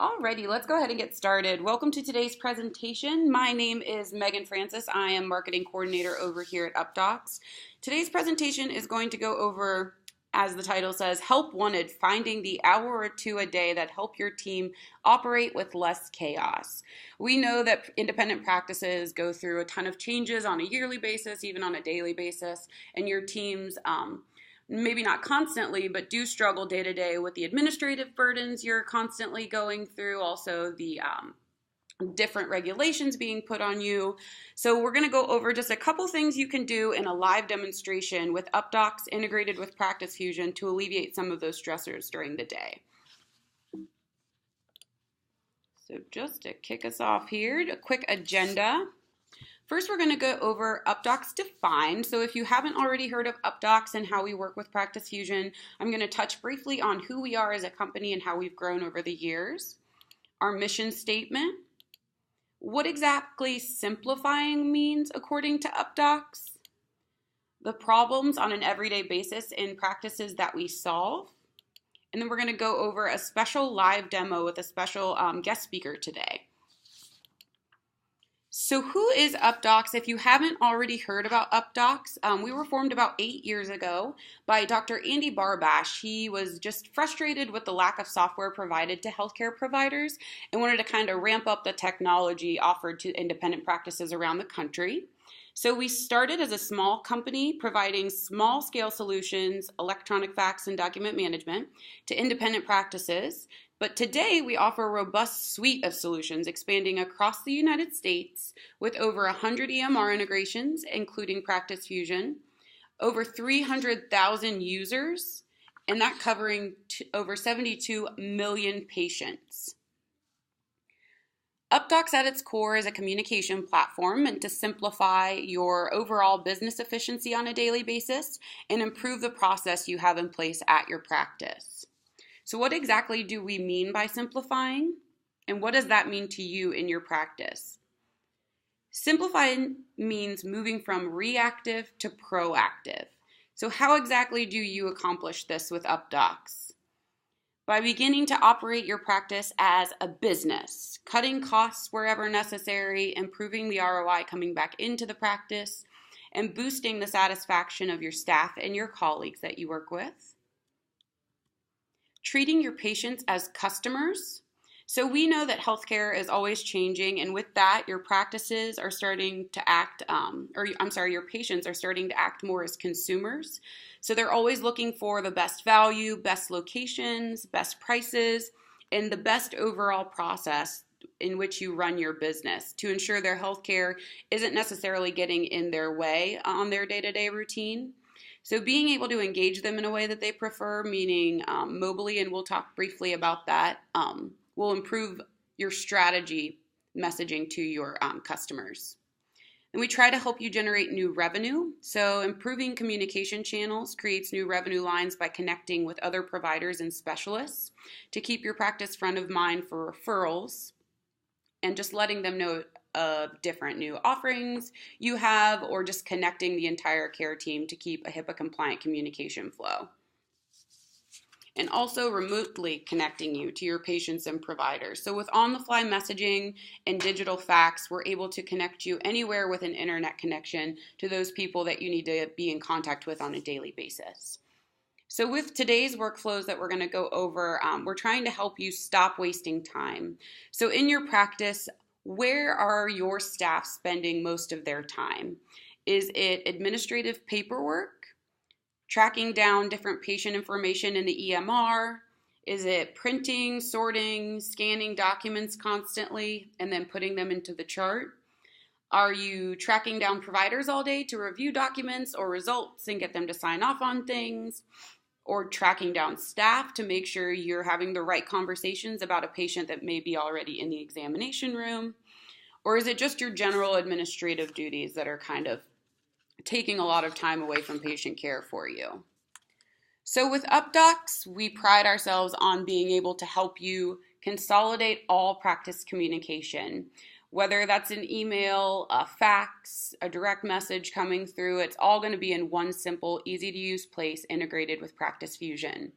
Alrighty, let's go ahead and get started. Welcome to today's presentation. My name is Megan Francis. I am marketing coordinator over here at Updox. Today's presentation is going to go over, as the title says, Help Wanted, finding the hour or two a day that help your team operate with less chaos. We know that independent practices go through a ton of changes on a yearly basis, even on a daily basis, and your teams maybe not constantly, but do struggle day to day with the administrative burdens you're constantly going through, also the different regulations being put on you. So we're going to go over just a couple things you can do in a live demonstration with Updox integrated with Practice Fusion to alleviate some of those stressors during the day. So just to kick us off here, a quick agenda. First, we're going to go over Updox Define. So if you haven't already heard of Updox and how we work with Practice Fusion, I'm going to touch briefly on who we are as a company and how we've grown over the years. Our mission statement. What exactly simplifying means according to Updox. The problems on an everyday basis in practices that we solve. And then we're going to go over a special live demo with a special guest speaker today. So who is Updox? If you haven't already heard about Updox, we were formed about 8 years ago by Dr. Andy Barbash. He was just frustrated with the lack of software provided to healthcare providers and wanted to kind of ramp up the technology offered to independent practices around the country. So we started as a small company providing small-scale solutions, electronic fax and document management to independent practices. But today we offer a robust suite of solutions expanding across the United States with over 100 EMR integrations, including Practice Fusion, over 300,000 users, and that covering over 72 million patients. Updox at its core is a communication platform meant to simplify your overall business efficiency on a daily basis and improve the process you have in place at your practice. So what exactly do we mean by simplifying? And what does that mean to you in your practice? Simplifying means moving from reactive to proactive. So how exactly do you accomplish this with Updox? By beginning to operate your practice as a business, cutting costs wherever necessary, improving the ROI coming back into the practice, and boosting the satisfaction of your staff and your colleagues that you work with. Treating your patients as customers. So we know that healthcare is always changing, and with that, your practices are starting to act, your patients are starting to act more as consumers. So they're always looking for the best value, best locations, best prices, and the best overall process in which you run your business to ensure their healthcare isn't necessarily getting in their way on their day-to-day routine. So being able to engage them in a way that they prefer, meaning mobily, and we'll talk briefly about that, will improve your strategy messaging to your customers. And we try to help you generate new revenue. So improving communication channels creates new revenue lines by connecting with other providers and specialists to keep your practice front of mind for referrals and just letting them know of different new offerings you have, or just connecting the entire care team to keep a HIPAA compliant communication flow. And also remotely connecting you to your patients and providers. So with on-the-fly messaging and digital fax, we're able to connect you anywhere with an internet connection to those people that you need to be in contact with on a daily basis. So with today's workflows that we're going to go over, we're trying to help you stop wasting time. So in your practice, where are your staff spending most of their time? Is it administrative paperwork? Tracking down different patient information in the EMR? Is it printing, sorting, scanning documents constantly, and then putting them into the chart? Are you tracking down providers all day to review documents or results and get them to sign off on things? Or tracking down staff to make sure you're having the right conversations about a patient that may be already in the examination room? Or is it just your general administrative duties that are kind of taking a lot of time away from patient care for you? So with Updox, we pride ourselves on being able to help you consolidate all practice communication. Whether that's an email, a fax, a direct message coming through, it's all going to be in one simple, easy to use place integrated with Practice Fusion.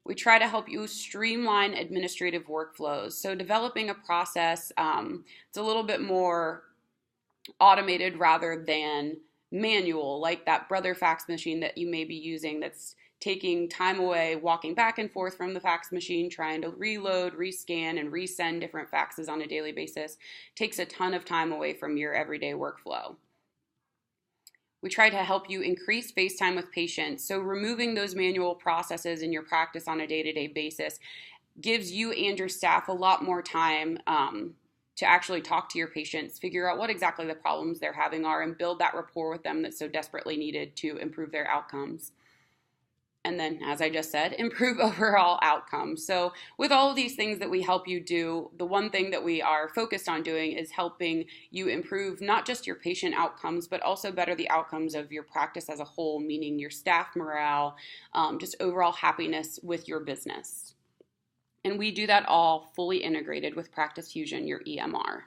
We try to help you streamline administrative workflows. So developing a process, it's a little bit more automated rather than manual, like that brother fax machine that you may be using that's taking time away, walking back and forth from the fax machine, trying to reload, rescan, and resend different faxes on a daily basis. Takes a ton of time away from your everyday workflow. We try to help you increase face time with patients. So removing those manual processes in your practice on a day-to-day basis gives you and your staff a lot more time to actually talk to your patients, figure out what exactly the problems they're having are, and build that rapport with them that's so desperately needed to improve their outcomes. And then, as I just said, improve overall outcomes. So with all of these things that we help you do, the one thing that we are focused on doing is helping you improve not just your patient outcomes, but also better the outcomes of your practice as a whole, meaning your staff morale, just overall happiness with your business. And we do that all fully integrated with Practice Fusion, your EMR.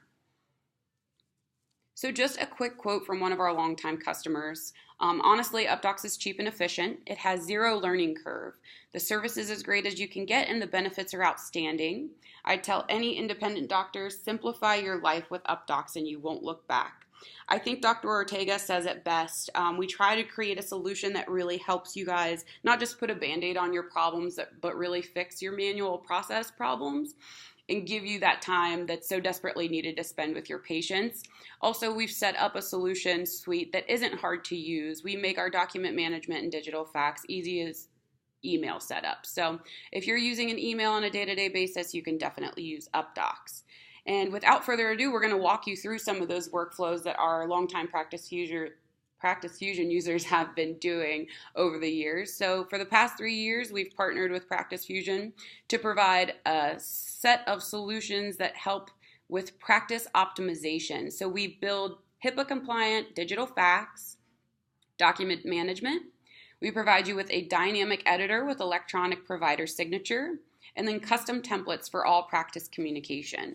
So just a quick quote from one of our longtime customers. Honestly, Updox is cheap and efficient. It has zero learning curve. The service is as great as you can get and the benefits are outstanding. I tell any independent doctors, simplify your life with Updox and you won't look back. I think Dr. Ortega says it best. We try to create a solution that really helps you guys not just put a Band-Aid on your problems, but really fix your manual process problems and give you that time that's so desperately needed to spend with your patients. Also, we've set up a solution suite that isn't hard to use. We make our document management and digital fax easy as email setup. So if you're using an email on a day-to-day basis, you can definitely use Updox. And without further ado, we're going to walk you through some of those workflows that our longtime Practice Fusion users have been doing over the years. So for the past 3 years, we've partnered with Practice Fusion to provide a set of solutions that help with practice optimization. So we build HIPAA-compliant digital fax, document management. We provide you with a dynamic editor with electronic provider signature, and then custom templates for all practice communication.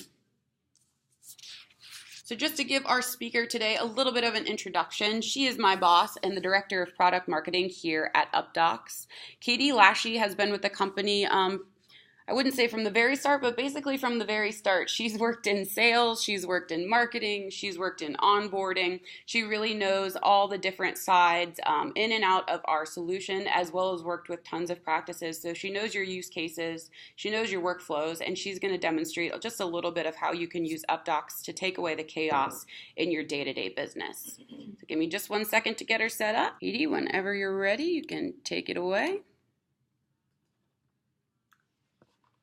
So just to give our speaker today a little bit of an introduction, she is my boss and the Director of Product Marketing here at Updox. Katie Lashy has been with the company, I wouldn't say from the very start, but basically from the very start. She's worked in sales, she's worked in marketing, she's worked in onboarding. She really knows all the different sides in and out of our solution, as well as worked with tons of practices. So she knows your use cases, she knows your workflows, and she's going to demonstrate just a little bit of how you can use Updox to take away the chaos in your day-to-day business. So give me just 1 second to get her set up. Edie, whenever you're ready, you can take it away.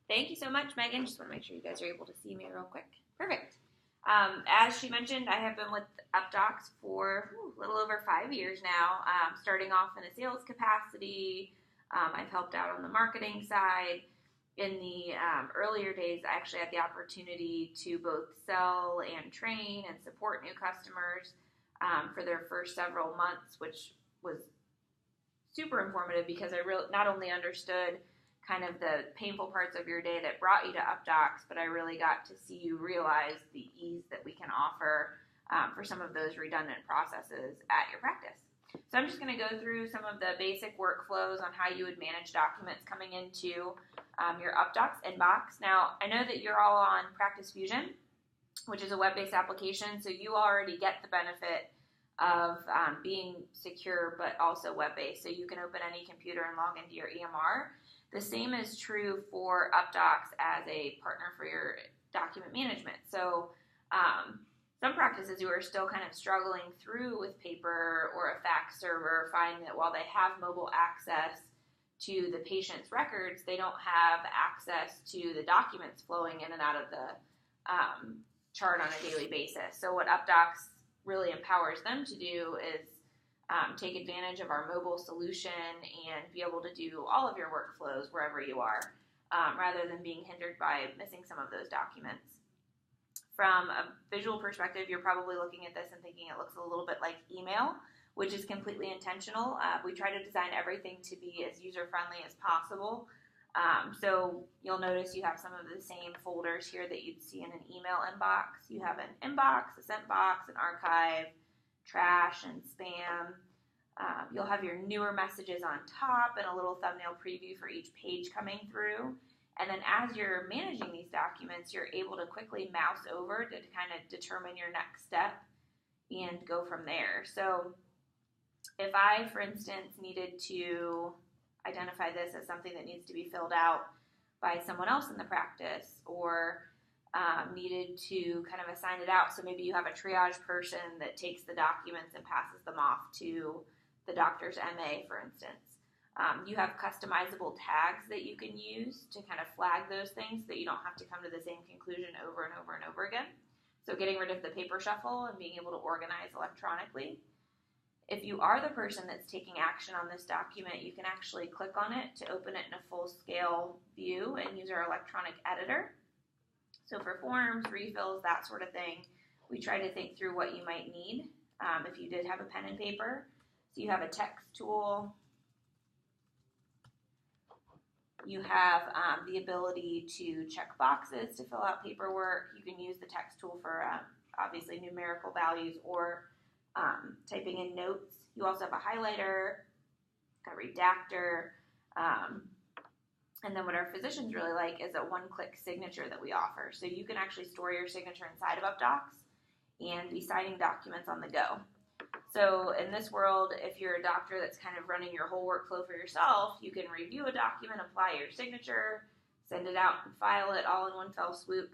Thank you so much, Megan. Just want to make sure you guys are able to see me real quick. Perfect. As she mentioned, I have been with Updox for a little over 5 years now, starting off in a sales capacity. I've helped out on the marketing side. In the earlier days, I actually had the opportunity to both sell and train and support new customers for their first several months, which was super informative because I not only understood kind of the painful parts of your day that brought you to Updox, but I really got to see you realize the ease that we can offer for some of those redundant processes at your practice. So I'm just going to go through some of the basic workflows on how you would manage documents coming into your Updox inbox. Now, I know that you're all on Practice Fusion, which is a web-based application, so you already get the benefit of being secure but also web-based. So you can open any computer and log into your EMR. The same is true for Updox as a partner for your document management. So some practices who are still kind of struggling through with paper or a fax server find that while they have mobile access to the patient's records, they don't have access to the documents flowing in and out of the chart on a daily basis. So what Updox really empowers them to do is take advantage of our mobile solution and be able to do all of your workflows wherever you are, rather than being hindered by missing some of those documents. From a visual perspective, you're probably looking at this and thinking it looks a little bit like email, which is completely intentional. We try to design everything to be as user-friendly as possible. So you'll notice you have some of the same folders here that you'd see in an email inbox. You have an inbox, a sent box, an archive, trash and spam. You'll have your newer messages on top and a little thumbnail preview for each page coming through. And then as you're managing these documents, you're able to quickly mouse over to kind of determine your next step and go from there. So if I, for instance, needed to identify this as something that needs to be filled out by someone else in the practice, or needed to kind of assign it out, so maybe you have a triage person that takes the documents and passes them off to the doctor's MA, for instance. You have customizable tags that you can use to kind of flag those things so that you don't have to come to the same conclusion over and over and over again. So getting rid of the paper shuffle and being able to organize electronically. If you are the person that's taking action on this document, you can actually click on it to open it in a full-scale view and use our electronic editor. So for forms, refills, that sort of thing, we try to think through what you might need if you did have a pen and paper. So you have a text tool. You have the ability to check boxes to fill out paperwork. You can use the text tool for obviously numerical values or typing in notes. You also have a highlighter, a redactor, and then what our physicians really like is a one-click signature that we offer. So you can actually store your signature inside of Updox and be signing documents on the go. So in this world, if you're a doctor that's kind of running your whole workflow for yourself, you can review a document, apply your signature, send it out and file it all in one fell swoop.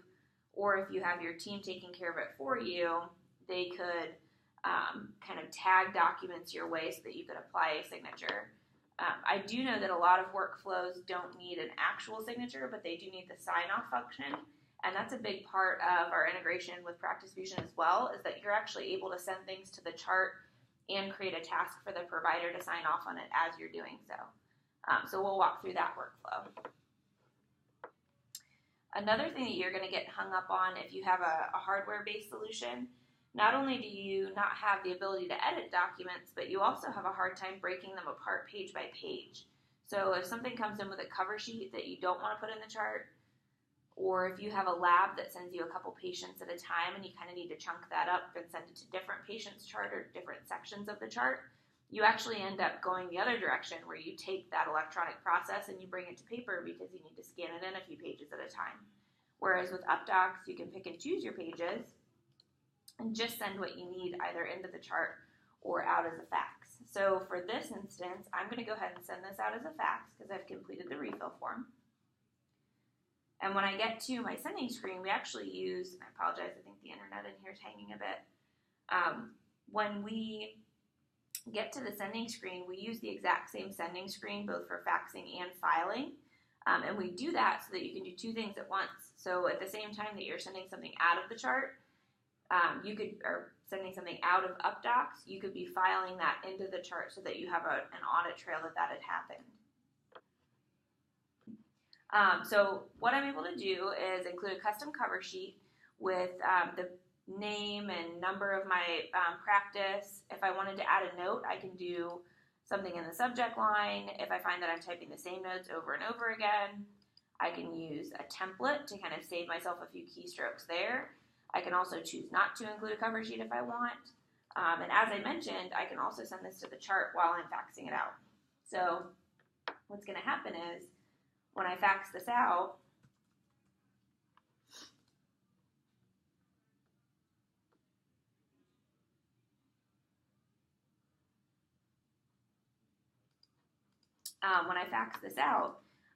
Or if you have your team taking care of it for you, they could kind of tag documents your way so that you could apply a signature. I do know that a lot of workflows don't need an actual signature, but they do need the sign-off function. And that's a big part of our integration with Practice Fusion as well, is that you're actually able to send things to the chart and create a task for the provider to sign off on it as you're doing so. So we'll walk through that workflow. Another thing that you're going to get hung up on if you have a hardware-based solution, not only do you not have the ability to edit documents, but you also have a hard time breaking them apart page by page. So if something comes in with a cover sheet that you don't want to put in the chart, or if you have a lab that sends you a couple patients at a time and you kind of need to chunk that up and send it to different patients' chart or different sections of the chart, you actually end up going the other direction where you take that electronic process and you bring it to paper because you need to scan it in a few pages at a time. Whereas with Updox, you can pick and choose your pages and just send what you need either into the chart or out as a fax. So for this instance, I'm going to go ahead and send this out as a fax because I've completed the refill form. And when I get to my sending screen, we actually use, I apologize, I think the internet in here is hanging a bit. When we get to the sending screen, we use the exact same sending screen both for faxing and filing. And we do that so that you can do two things at once. So at the same time that you're sending something out of the chart, or sending something out of Updox, you could be filing that into the chart so that you have an audit trail that had happened. So what I'm able to do is include a custom cover sheet with the name and number of my practice. If I wanted to add a note, I can do something in the subject line. If I find that I'm typing the same notes over and over again, I can use a template to kind of save myself a few keystrokes there. I can also choose not to include a cover sheet if I want. And as I mentioned, I can also send this to the chart while I'm faxing it out. So what's going to happen is when I fax this out,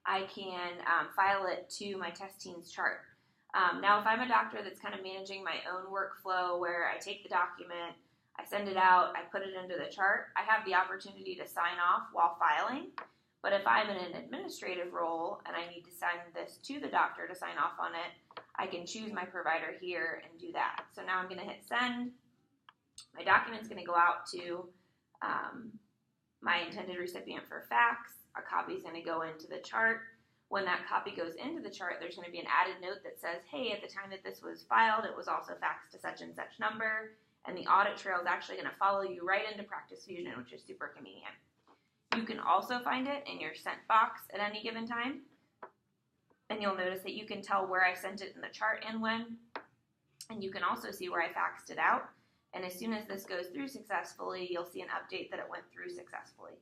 I can file it to my test team's chart. Now, if I'm a doctor that's kind of managing my own workflow where I take the document, I send it out, I put it into the chart, I have the opportunity to sign off while filing. But if I'm in an administrative role and I need to send this to the doctor to sign off on it, I can choose my provider here and do that. So now I'm going to hit send. My document's going to go out to my intended recipient for fax. A copy is going to go into the chart. When that copy goes into the chart, there's going to be an added note that says, hey, at the time that this was filed, it was also faxed to such and such number. And the audit trail is actually going to follow you right into Practice Fusion, which is super convenient. You can also find it in your sent box at any given time. And you'll notice that you can tell where I sent it in the chart and when. And you can also see where I faxed it out. And as soon as this goes through successfully, you'll see an update that it went through successfully.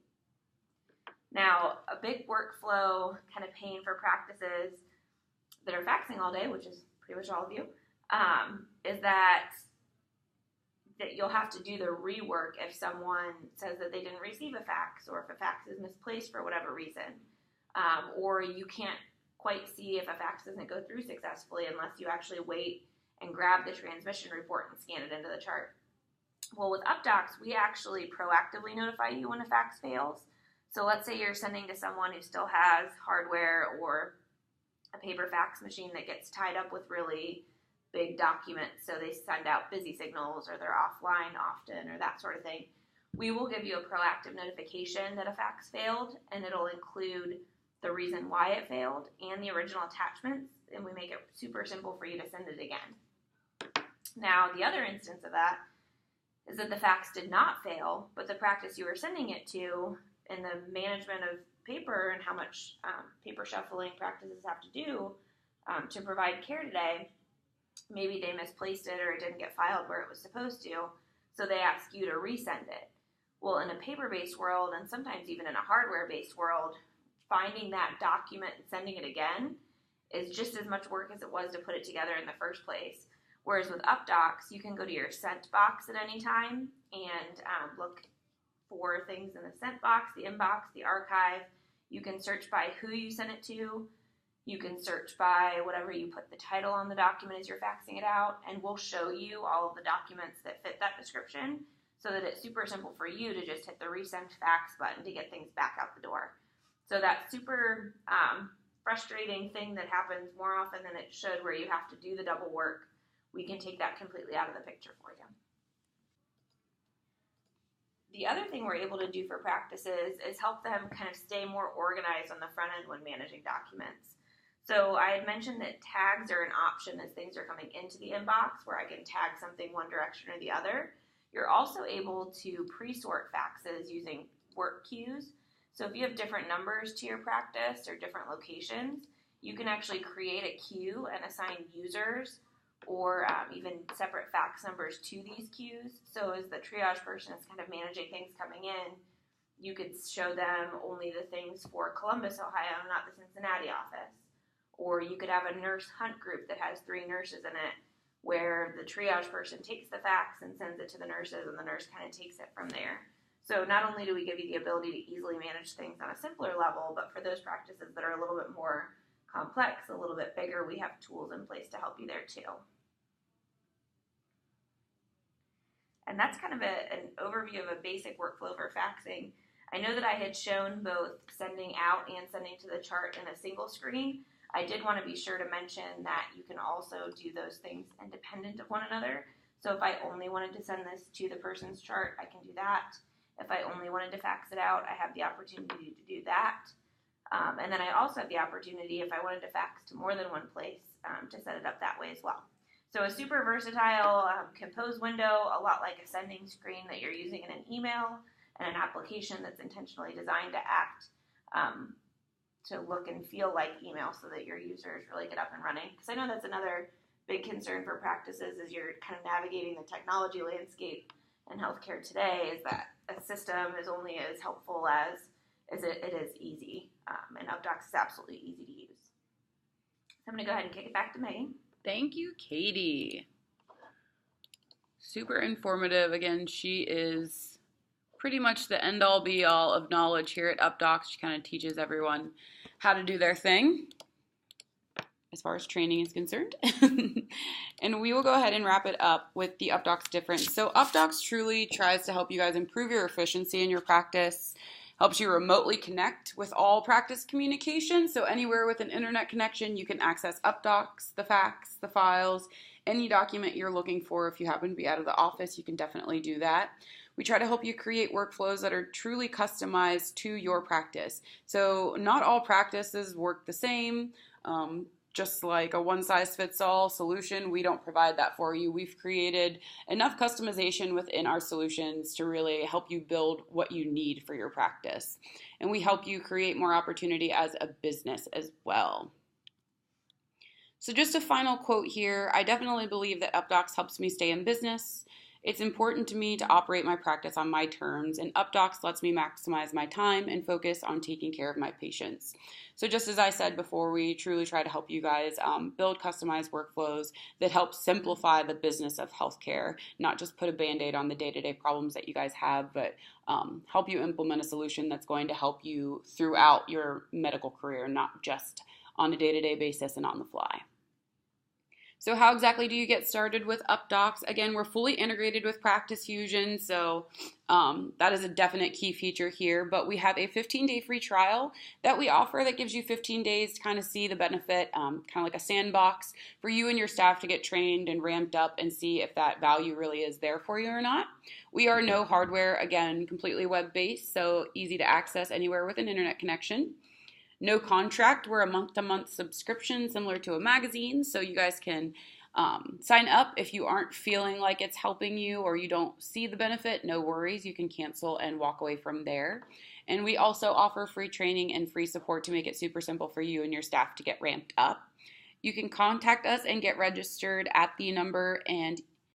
Now, a big workflow kind of pain for practices that are faxing all day, which is pretty much all of you, is that you'll have to do the rework if someone says that they didn't receive a fax, or if a fax is misplaced for whatever reason, or you can't quite see if a fax doesn't go through successfully unless you actually wait and grab the transmission report and scan it into the chart. Well, with Updox, we actually proactively notify you when a fax fails. So let's say you're sending to someone who still has hardware or a paper fax machine that gets tied up with really big documents, so they send out busy signals or they're offline often or that sort of thing. We will give you a proactive notification that a fax failed, and it'll include the reason why it failed and the original attachments, and we make it super simple for you to send it again. Now, the other instance of that is that the fax did not fail, but the practice you were sending it to and the management of paper and how much paper shuffling practices have to do to provide care today, maybe they misplaced it or it didn't get filed where it was supposed to, so they ask you to resend it. Well, in a paper-based world, and sometimes even in a hardware-based world, finding that document and sending it again is just as much work as it was to put it together in the first place. Whereas with Updox, you can go to your sent box at any time and look for things in the sent box, the inbox, the archive. You can search by who you sent it to. You can search by whatever you put the title on the document as you're faxing it out, and we'll show you all of the documents that fit that description so that it's super simple for you to just hit the resend fax button to get things back out the door. So that super frustrating thing that happens more often than it should, where you have to do the double work, we can take that completely out of the picture for you. The other thing we're able to do for practices is help them kind of stay more organized on the front end when managing documents. So I had mentioned that tags are an option as things are coming into the inbox, where I can tag something one direction or the other. You're also able to pre-sort faxes using work queues. So if you have different numbers to your practice or different locations, you can actually create a queue and assign users or even separate fax numbers to these queues. So as the triage person is kind of managing things coming in, you could show them only the things for Columbus, Ohio, not the Cincinnati office. Or you could have a nurse hunt group that has 3 nurses in it, where the triage person takes the fax and sends it to the nurses, and the nurse kind of takes it from there. So not only do we give you the ability to easily manage things on a simpler level, but for those practices that are a little bit more complex, a little bit bigger, we have tools in place to help you there too. And that's kind of an overview of a basic workflow for faxing. I know that I had shown both sending out and sending to the chart in a single screen. I did want to be sure to mention that you can also do those things independent of one another. So if I only wanted to send this to the person's chart, I can do that. If I only wanted to fax it out, I have the opportunity to do that. And then I also have the opportunity, if I wanted to fax to more than one place, to set it up that way as well. So a super versatile compose window, a lot like a sending screen that you're using in an email, and an application that's intentionally designed to act, to look and feel like email so that your users really get up and running. Because I know that's another big concern for practices as you're kind of navigating the technology landscape in healthcare today, is that a system is only as helpful as it is easy. And Updox is absolutely easy to use. So I'm going to go ahead and kick it back to Megan. Thank you, Katie. Super informative. Again, she is pretty much the end-all be-all of knowledge here at Updox. She kind of teaches everyone how to do their thing as far as training is concerned. And we will go ahead and wrap it up with the Updox difference. So Updox truly tries to help you guys improve your efficiency in your practice, helps you remotely connect with all practice communication. So anywhere with an internet connection, you can access Updox, the fax, the files, any document you're looking for. If you happen to be out of the office, you can definitely do that. We try to help you create workflows that are truly customized to your practice. So not all practices work the same. Just like a one-size-fits-all solution, we don't provide that for you. We've created enough customization within our solutions to really help you build what you need for your practice. And we help you create more opportunity as a business as well. So just a final quote here. I definitely believe that Updox helps me stay in business. It's important to me to operate my practice on my terms, and Updox lets me maximize my time and focus on taking care of my patients. So just as I said before, we truly try to help you guys build customized workflows that help simplify the business of healthcare, not just put a Band-Aid on the day-to-day problems that you guys have, but help you implement a solution that's going to help you throughout your medical career, not just on a day-to-day basis and on the fly. So how exactly do you get started with Updox? Again, we're fully integrated with Practice Fusion, so that is a definite key feature here. But we have a 15-day free trial that we offer that gives you 15 days to kind of see the benefit, kind of like a sandbox for you and your staff to get trained and ramped up and see if that value really is there for you or not. We are no hardware, again, completely web-based, so easy to access anywhere with an internet connection. No contract. We're a month-to-month subscription similar to a magazine, so you guys can sign up. If you aren't feeling like it's helping you or you don't see the benefit, no worries. You can cancel and walk away from there. And we also offer free training and free support to make it super simple for you and your staff to get ramped up. You can contact us and get registered at the number and